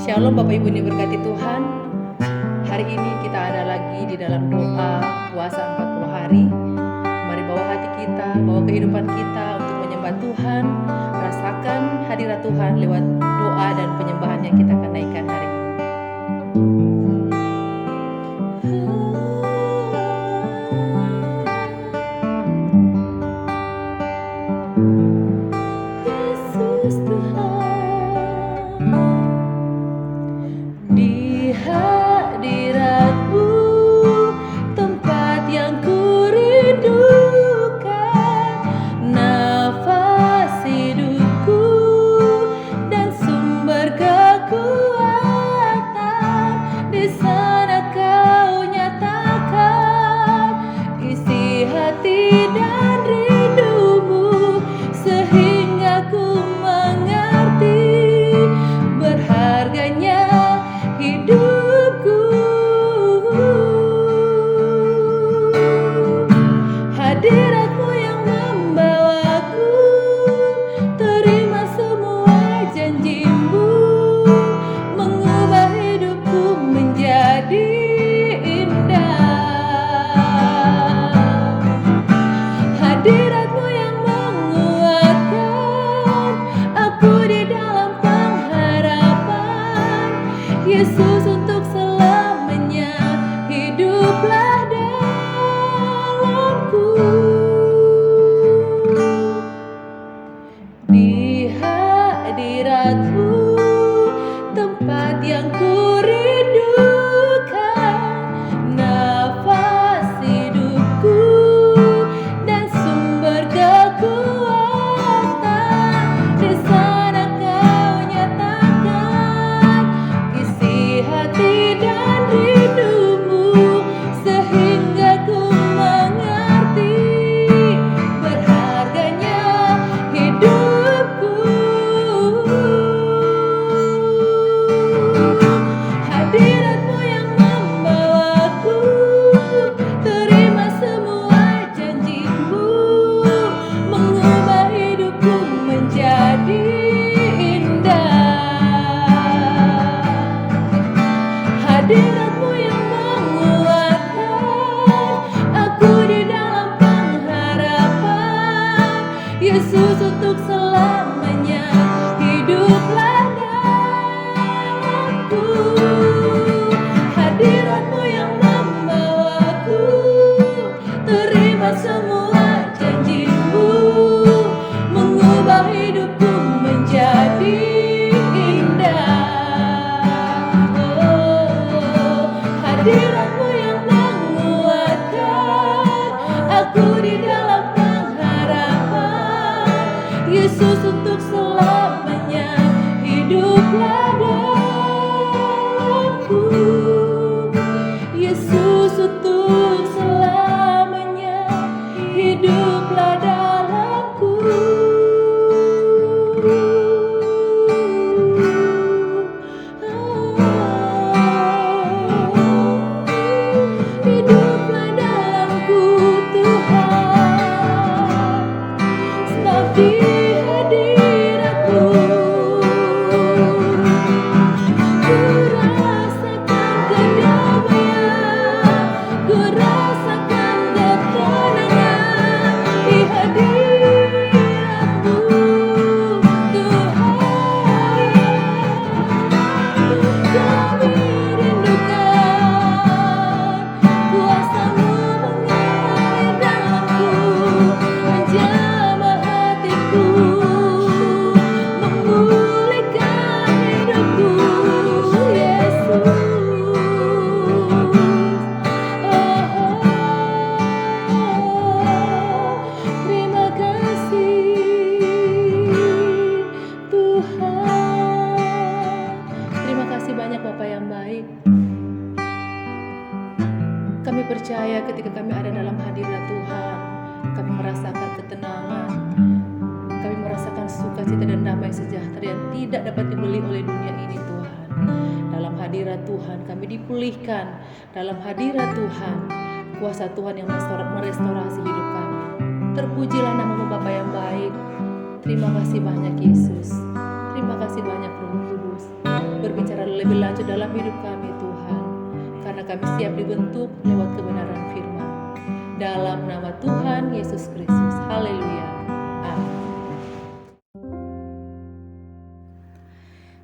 Shalom Bapak Ibu yang diberkati Tuhan. Hari ini kita ada lagi di dalam doa puasa 40 hari. Mari bawa hati kita, bawa kehidupan kita untuk menyembah Tuhan. Rasakan hadirat Tuhan lewat doa dan penyembahan yang kita akan naikkan hari ini. Yesus Tuhan. Di hadirat-Mu, tempat yang kurindukan, nafas hidupku dan sumber kekuatan. Di sana Kau nyatakan isi hati dan rindumu, sehingga ku mengerti berharganya hidupku. Hadirat-Mu yang membawaku, terima semua janji-Mu, mengubah hidupku menjadi indah. Hadirat-Mu yang menguatkan aku di dalam pengharapan. Yesus, untuk selamanya hiduplah dalamku. Di hadirat-Mu, tempat yang kurindukan, nafas hidupku dan sumber kekuatan. Di sana Kau nyatakan isi hati dan rindumu, sehingga ku mengerti berharganya hidupku. Hadirat-Mu yang membawaku, terima semua janji-Mu, mengubah hidupku menjadi indah. Hadirat-Mu yang menguatkan aku di dalam pengharapan. Yesus, untuk selamanya hiduplah dalamku. Hadirat-Mu yang membawaku, terima semua janji-Mu, mengubah hidupku menjadi indah. Hadirat-Mu yang menguatkan aku di dalam pengharapan. Yesus, untuk selamanya hiduplah dalamku. Yesus, untuk selamanya hiduplah dalamku. Hiduplah dalamku Tuhan, sebab di hadirat-Mu ku rasakan kedamaian, ku rasakan ketenangan. Di hadirat-Mu Tuhan, kami rindukan kuasa-Mu mengalir dalamku, menjamah hatiku, memulihkan hidupku. Yesus, terima kasih Tuhan. Terima kasih banyak Bapak yang baik. Kami percaya ketika kami ada dalam hadirat Tuhan, kami merasakan ketenangan, kami merasakan sukacita dan damai sejahtera yang tidak dapat dibeli oleh dunia ini Tuhan. Dalam hadirat Tuhan kami dipulihkan. Dalam hadirat Tuhan, kuasa Tuhan yang merestorasi hidup kami. Terpujilah nama-Mu Bapa yang baik. Terima kasih banyak Yesus. Terima kasih banyak Roh Kudus. Berbicara lebih lanjut dalam hidup kami Tuhan. Karena kami siap dibentuk lewat kebenaran firman. Dalam nama Tuhan Yesus Kristus. Haleluya. Amin.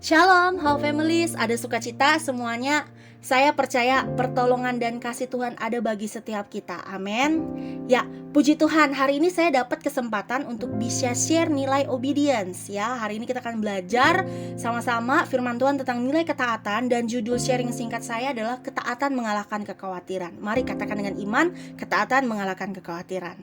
Shalom, How Families, ada sukacita semuanya. Saya percaya pertolongan dan kasih Tuhan ada bagi setiap kita. Amin. Ya, puji Tuhan, hari ini saya dapat kesempatan untuk bisa share nilai obedience ya. Hari ini kita akan belajar sama-sama firman Tuhan tentang nilai ketaatan, dan judul sharing singkat saya adalah ketaatan mengalahkan kekhawatiran. Mari katakan dengan iman, ketaatan mengalahkan kekhawatiran.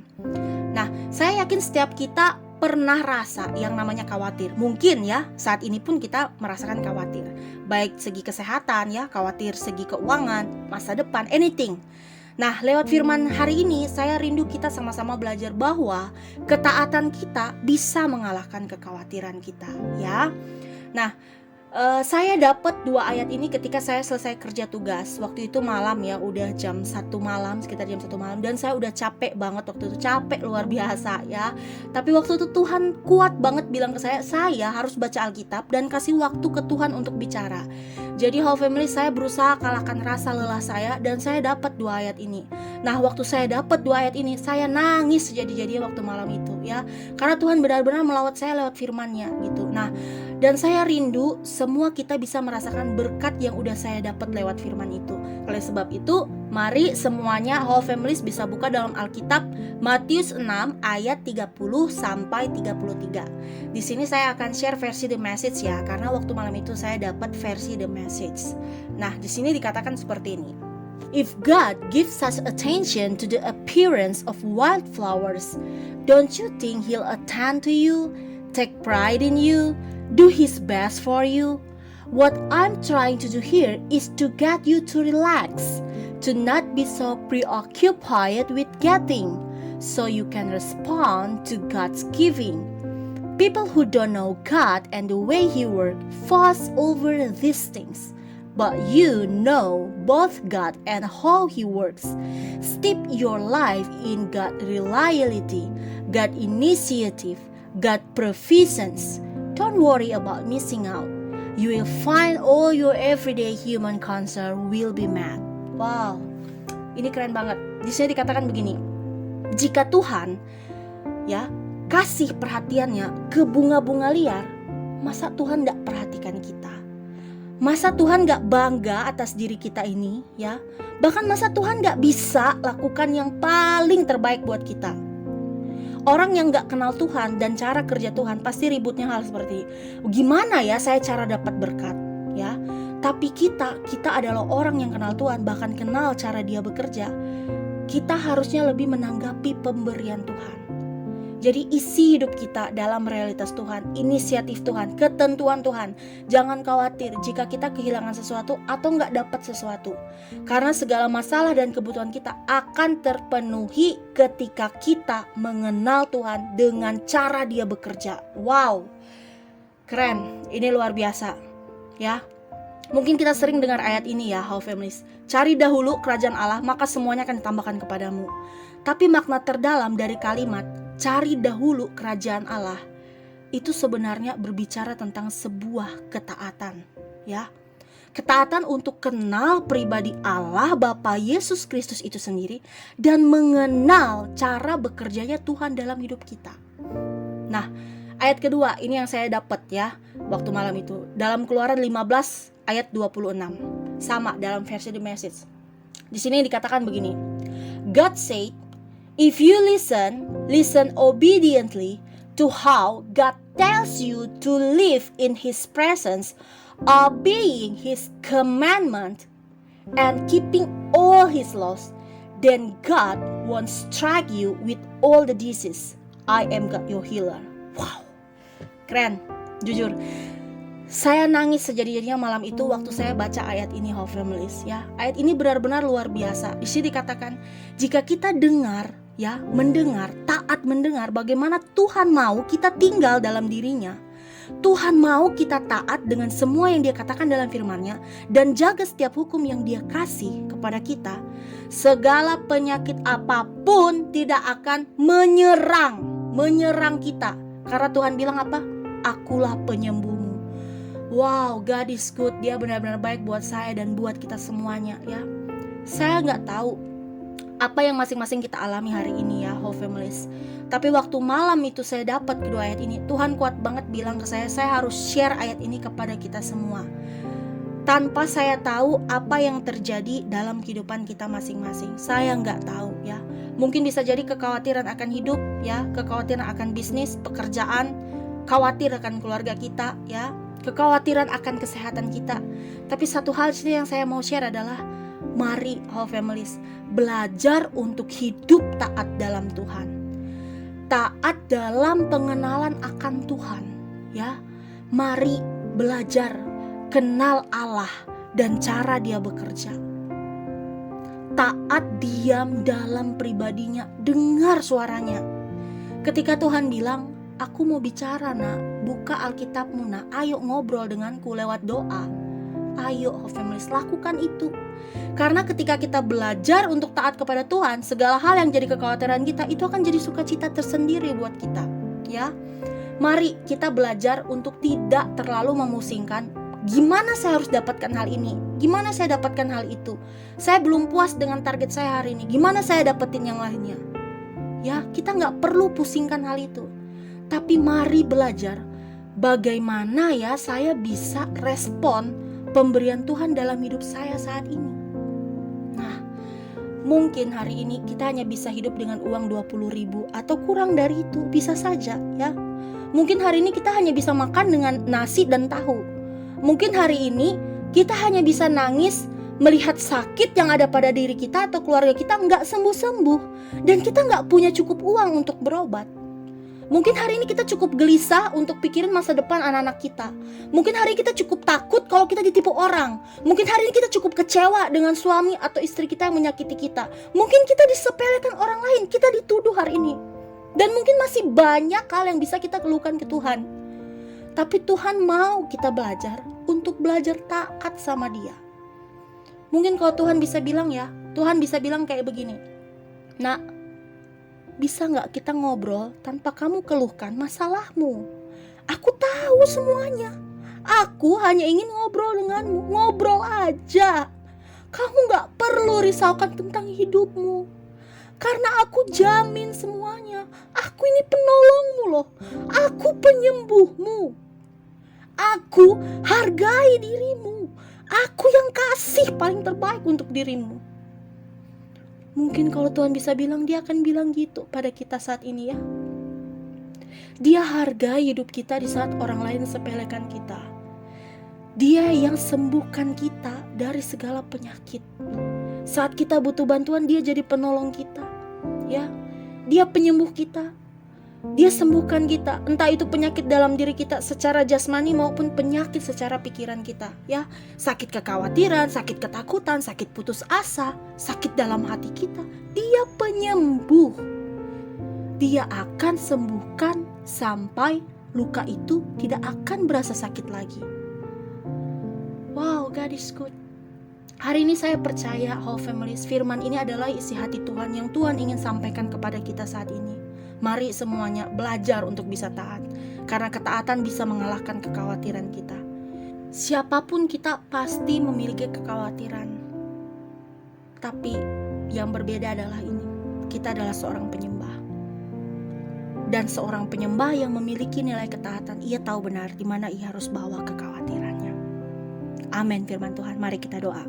Nah, saya yakin setiap kita pernah rasa yang namanya khawatir. Mungkin ya, saat ini pun kita merasakan khawatir. Baik segi kesehatan ya, khawatir segi keuangan, masa depan, anything. Nah, lewat firman hari ini saya rindu kita sama-sama belajar bahwa ketaatan kita bisa mengalahkan kekhawatiran kita ya. Nah, saya dapat 2 ayat ini ketika saya selesai kerja tugas. Waktu itu malam ya, udah jam 1 malam, sekitar jam 1 malam. Dan saya udah capek banget waktu itu, capek luar biasa ya. Tapi waktu itu Tuhan kuat banget bilang ke saya harus baca Alkitab dan kasih waktu ke Tuhan untuk bicara. Jadi How Family, saya berusaha kalahkan rasa lelah saya, dan saya dapat 2 ayat ini. Nah, waktu saya dapat 2 ayat ini, saya nangis sejadi-jadinya waktu malam itu ya. Karena Tuhan benar-benar melawat saya lewat firman-Nya gitu. Nah, dan saya rindu semua kita bisa merasakan berkat yang udah saya dapat lewat firman itu. Oleh sebab itu, mari semuanya How Families bisa buka dalam Alkitab Matius 6 ayat 30 sampai 33. Di sini saya akan share versi The Message ya, karena waktu malam itu saya dapat versi The Message. Nah, di sini dikatakan seperti ini. If God gives such attention to the appearance of wildflowers, don't you think He'll attend to you, take pride in you, do His best for you? What I'm trying to do here is to get you to relax, to not be so preoccupied with getting, so you can respond to God's giving. People who don't know God and the way He works fuss over these things. But you know both God and how He works. Steep your life in God's reliability, God's initiative, God's provisions. Don't worry about missing out. You will find all your everyday human concern will be met. Wow, ini keren banget. Di sini dikatakan begini. Jika Tuhan ya kasih perhatiannya ke bunga-bunga liar, masa Tuhan gak perhatikan kita? Masa Tuhan gak bangga atas diri kita ini ya? Bahkan masa Tuhan gak bisa lakukan yang paling terbaik buat kita? Orang yang gak kenal Tuhan dan cara kerja Tuhan pasti ributnya hal seperti, gimana ya saya cara dapat berkat ya? Tapi kita adalah orang yang kenal Tuhan, bahkan kenal cara Dia bekerja. Kita harusnya lebih menanggapi pemberian Tuhan. Jadi isi hidup kita dalam realitas Tuhan, inisiatif Tuhan, ketentuan Tuhan. Jangan khawatir jika kita kehilangan sesuatu atau gak dapat sesuatu. Karena segala masalah dan kebutuhan kita akan terpenuhi ketika kita mengenal Tuhan dengan cara Dia bekerja. Wow, keren, ini luar biasa ya. Mungkin kita sering dengar ayat ini ya, How Families. Cari dahulu kerajaan Allah, maka semuanya akan ditambahkan kepadamu. Tapi makna terdalam dari kalimat cari dahulu kerajaan Allah itu sebenarnya berbicara tentang sebuah ketaatan ya. Ketaatan untuk kenal pribadi Allah Bapa Yesus Kristus itu sendiri dan mengenal cara bekerjanya Tuhan dalam hidup kita. Nah, ayat kedua ini yang saya dapat ya waktu malam itu dalam Keluaran 15 ayat 26. Sama dalam versi The Message. Di sini dikatakan begini. God said, if you listen obediently to how God tells you to live in His presence, obeying His commandment and keeping all His laws, then God won't strike you with all the disease. I am God your healer. Wow, keren, jujur. Saya nangis sejadi-jadinya malam itu waktu saya baca ayat ini, How Families ya. Ayat ini benar-benar luar biasa. Di sini dikatakan, jika kita dengar ya, mendengar, taat mendengar bagaimana Tuhan mau kita tinggal dalam dirinya. Tuhan mau kita taat dengan semua yang Dia katakan dalam firman-Nya dan jaga setiap hukum yang Dia kasih kepada kita. Segala penyakit apapun tidak akan menyerang kita. Karena Tuhan bilang apa? Akulah penyembuhmu. Wow, God is good. Dia benar-benar baik buat saya dan buat kita semuanya ya. Saya nggak tahu apa yang masing-masing kita alami hari ini ya, Whole Families. Tapi waktu malam itu saya dapat kedua ayat ini, Tuhan kuat banget bilang ke saya harus share ayat ini kepada kita semua. Tanpa saya tahu apa yang terjadi dalam kehidupan kita masing-masing. Saya nggak tahu ya. Mungkin bisa jadi kekhawatiran akan hidup ya, kekhawatiran akan bisnis, pekerjaan, khawatir akan keluarga kita ya, kekhawatiran akan kesehatan kita. Tapi satu hal yang saya mau share adalah mari Whole Families belajar untuk hidup taat dalam Tuhan. Taat dalam pengenalan akan Tuhan ya. Mari belajar kenal Allah dan cara Dia bekerja. Taat diam dalam pribadinya, dengar suaranya. Ketika Tuhan bilang, aku mau bicara nak, buka Alkitabmu nak, ayo ngobrol denganku lewat doa. Ayo Whole Families, lakukan itu. Karena ketika kita belajar untuk taat kepada Tuhan, segala hal yang jadi kekhawatiran kita itu akan jadi sukacita tersendiri buat kita ya. Mari kita belajar untuk tidak terlalu memusingkan. Gimana saya harus dapatkan hal ini? Gimana saya dapatkan hal itu? Saya belum puas dengan target saya hari ini. Gimana saya dapetin yang lainnya? Ya, kita gak perlu pusingkan hal itu. Tapi mari belajar bagaimana ya saya bisa respon pemberian Tuhan dalam hidup saya saat ini. Nah, mungkin hari ini kita hanya bisa hidup dengan uang 20.000 atau kurang dari itu, bisa saja ya. Mungkin hari ini kita hanya bisa makan dengan nasi dan tahu. Mungkin hari ini kita hanya bisa nangis melihat sakit yang ada pada diri kita atau keluarga kita nggak sembuh-sembuh, dan kita nggak punya cukup uang untuk berobat. Mungkin hari ini kita cukup gelisah untuk pikirin masa depan anak-anak kita. Mungkin hari ini kita cukup takut kalau kita ditipu orang. Mungkin hari ini kita cukup kecewa dengan suami atau istri kita yang menyakiti kita. Mungkin kita disepelekan orang lain, kita dituduh hari ini. Dan mungkin masih banyak hal yang bisa kita keluhkan ke Tuhan. Tapi Tuhan mau kita belajar untuk belajar taat sama Dia. Mungkin kalau Tuhan bisa bilang ya, Tuhan bisa bilang kayak begini, nak, bisa gak kita ngobrol tanpa kamu keluhkan masalahmu? Aku tahu semuanya. Aku hanya ingin ngobrol denganmu. Ngobrol aja. Kamu gak perlu risaukan tentang hidupmu, karena aku jamin semuanya. Aku ini penolongmu loh. Aku penyembuhmu. Aku hargai dirimu. Aku yang kasih paling terbaik untuk dirimu. Mungkin kalau Tuhan bisa bilang, Dia akan bilang gitu pada kita saat ini ya. Dia hargai hidup kita di saat orang lain sepelekan kita. Dia yang sembuhkan kita dari segala penyakit. Saat kita butuh bantuan, Dia jadi penolong kita ya. Dia penyembuh kita. Dia sembuhkan kita, entah itu penyakit dalam diri kita secara jasmani maupun penyakit secara pikiran kita ya. Sakit kekhawatiran, sakit ketakutan, sakit putus asa, sakit dalam hati kita, Dia penyembuh. Dia akan sembuhkan sampai luka itu tidak akan berasa sakit lagi. Wow, God is good. Hari ini saya percaya Whole Families, firman ini adalah isi hati Tuhan yang Tuhan ingin sampaikan kepada kita saat ini. Mari semuanya belajar untuk bisa taat, karena ketaatan bisa mengalahkan kekhawatiran kita. Siapapun kita pasti memiliki kekhawatiran. Tapi yang berbeda adalah ini, kita adalah seorang penyembah. Dan seorang penyembah yang memiliki nilai ketaatan, ia tahu benar di mana ia harus bawa kekhawatirannya. Amin firman Tuhan. Mari kita doa.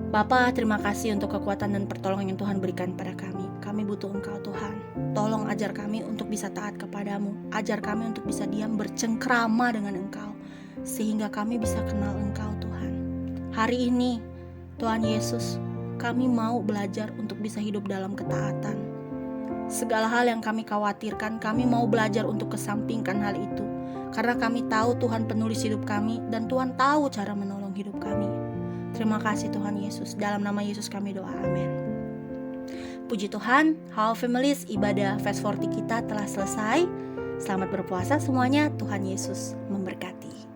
Bapa, terima kasih untuk kekuatan dan pertolongan yang Tuhan berikan pada kami. Kami butuh Engkau Tuhan. Tolong ajar kami untuk bisa taat kepadamu. Ajar kami untuk bisa diam bercengkrama dengan Engkau, sehingga kami bisa kenal Engkau Tuhan. Hari ini Tuhan Yesus, kami mau belajar untuk bisa hidup dalam ketaatan. Segala hal yang kami khawatirkan, kami mau belajar untuk kesampingkan hal itu. Karena kami tahu Tuhan penulis hidup kami, dan Tuhan tahu cara menolong hidup kami. Terima kasih Tuhan Yesus. Dalam nama Yesus kami doa, amin. Puji Tuhan, Whole Families, ibadah Fast 40 kita telah selesai. Selamat berpuasa semuanya, Tuhan Yesus memberkati.